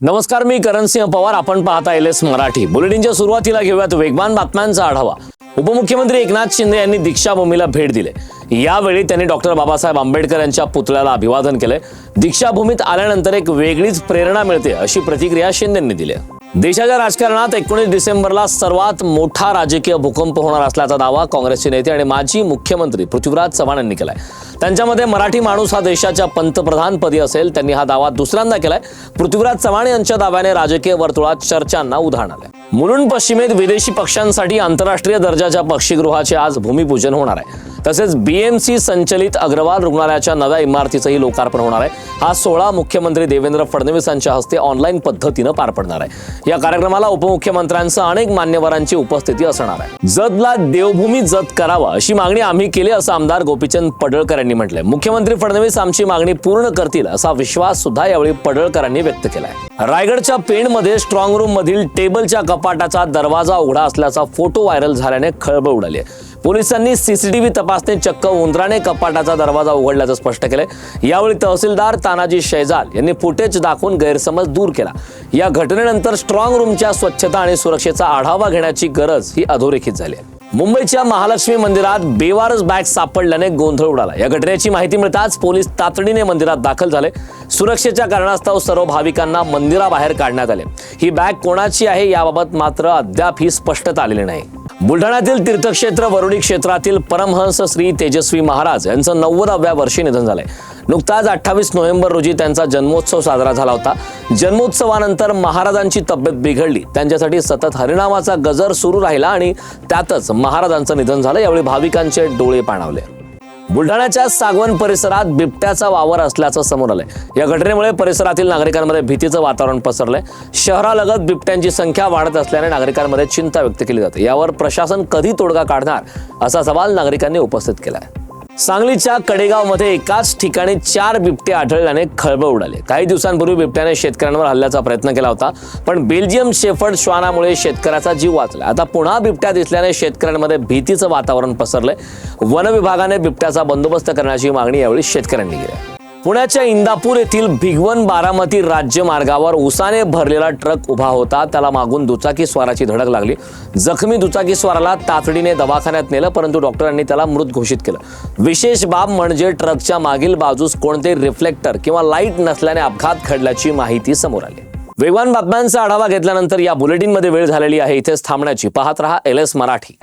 नमस्कार, मी करणसिंह पवार. आपण पाहता एलएस मराठी. बुलेटिनच्या सुरुवातीला घेऊयात वेगवान बातम्यांचा आढावा. उपमुख्यमंत्री एकनाथ शिंदे यांनी दीक्षाभूमीला भेट दिली. यावेळी त्यांनी डॉक्टर बाबासाहेब आंबेडकर यांच्या पुतळ्याला अभिवादन केले. दीक्षाभूमीत आल्यानंतर एक वेगळीच प्रेरणा मिळते अशी प्रतिक्रिया शिंदेंनी दिली. देशाच्या राजकारणात 19 डिसेंबरला सर्वात मोठा राजकीय भूकंप होणार असल्याचा दावा काँग्रेसचे नेते आणि माजी मुख्यमंत्री पृथ्वीराज चव्हाण यांनी केलाय. त्यांच्यामध्ये मराठी माणूस हा देशाच्या पंतप्रधानपदी असेल. त्यांनी हा दावा दुसऱ्यांदा केलाय. पृथ्वीराज चव्हाण यांच्या दाव्याने राजकीय वर्तुळात चर्चांना उधाण आलंय. मुलुंड पश्चिमेत विदेशी पक्ष्यांसाठी आंतरराष्ट्रीय दर्जाच्या पक्षीगृहाचे आज भूमिपूजन होणार आहे. तसेच बीएमसी संचलित अग्रवाल रुग्णालयाच्या नव्या इमारतीचंही लोकार्पण होणार आहे. हा सोहळा मुख्यमंत्री देवेंद्र फडणवीस यांच्या हस्ते ऑनलाईन पद्धतीनं पार पडणार आहे. या कार्यक्रमाला उपमुख्यमंत्र्यांसह अनेक मान्यवरांची उपस्थिती असणार आहे. जतला देवभूमी जत करावा अशी मागणी आम्ही केली असं आमदार गोपीचंद पडळकर यांनी म्हटलंय. मुख्यमंत्री फडणवीस आमची मागणी पूर्ण करतील असा विश्वास सुद्धा यावेळी पडळकरांनी व्यक्त केलाय. रायगडच्या पेणमध्ये स्ट्रॉंग रूम मधील टेबलच्या कपाटाचा दरवाजा उघडा असल्याचा फोटो व्हायरल झाल्याने खळबळ उडाली आहे. पोलिसांनी सीसीटीव्ही तपासणी चक्क उंदराने कपाटाचा दरवाजा उघडल्याचं स्पष्ट केलंय. यावेळी तहसीलदार तानाजी शैजाल यांनी फुटेज दाखवून गैरसमज दूर केला. या घटनेनंतर स्ट्रॉंग रूमच्या स्वच्छता आणि सुरक्षेचा आढावा घेण्याची गरज ही अधोरेखित झाली आहे. मुंबईच्या महालक्ष्मी मंदिरात बेवारस बॅग सापडल्याने गोंधळ उडाला. या घटनेची माहिती मिळताच पोलीस तातडीने मंदिरात दाखल झाले. सुरक्षेच्या कारणास्तव सर्व भाविकांना मंदिराबाहेर काढण्यात आले. ही बॅग कोणाची आहे याबाबत मात्र अद्याप ही स्पष्टता आलेली नाही. बुलढाण्यातील तीर्थक्षेत्र वरुडी क्षेत्रातील परमहंस श्री तेजस्वी महाराज यांचं 90व्या वर्षी निधन झालंय. नुकताच 28 नोव्हेंबर रोजी त्यांचा जन्मोत्सव साजरा झाला होता. जन्मोत्सवानंतर महाराजांची तब्येत बिघडली. त्यांच्यासाठी सतत हरिनामाचा गजर सुरू राहिला आणि त्यातच महाराजांचं निधन झालं. यावेळी भाविकांचे डोळे पाणावले. बुलढाण्याच्या सागवण परिसरात बिबट्याचा वावर असल्याचं समोर आलंय. या घटनेमुळे परिसरातील नागरिकांमध्ये भीतीचं वातावरण पसरलंय. शहरालगत बिबट्यांची संख्या वाढत असल्याने नागरिकांमध्ये चिंता व्यक्त केली जाते. यावर प्रशासन कधी तोडगा काढणार असा सवाल नागरिकांनी उपस्थित केलाय. सांगलीच्या कडेगावमध्ये एकाच ठिकाणी 4 बिबटे आढळल्याने खळबळ उडाली. काही दिवसांपूर्वी बिबट्याने शेतकऱ्यांवर हल्ल्याचा प्रयत्न केला होता, पण बेल्जियम शेफर्ड श्वानामुळे शेतकऱ्याचा जीव वाचला. आता पुन्हा बिबट्या दिसल्याने शेतकऱ्यांमध्ये भीतीचं वातावरण पसरलंय. वन विभागाने बिबट्याचा बंदोबस्त करण्याची मागणी यावेळी शेतकऱ्यांनी केली. पुण्याच्या इंदापूर येथील भिगवण बारामती राज्य मार्गावर उसाने भरलेला ट्रक उभा होता. त्याला मागून दुचाकी स्वाराची धडक लागली. जखमी दुचाकी स्वाराला तातडीने दवाखान्यात नेलं, परंतु डॉक्टरांनी त्याला मृत घोषित केलं. विशेष बाब म्हणजे ट्रकच्या मागील बाजूस कोणते रिफ्लेक्टर किंवा लाईट नसल्याने अपघात घडल्याची माहिती समोर आली. वेगवान बातम्यांचा आढावा घेतल्यानंतर या बुलेटिनमध्ये वेळ झालेली आहे. इथेच थांबण्याची. पाहत रहा एलएस मराठी.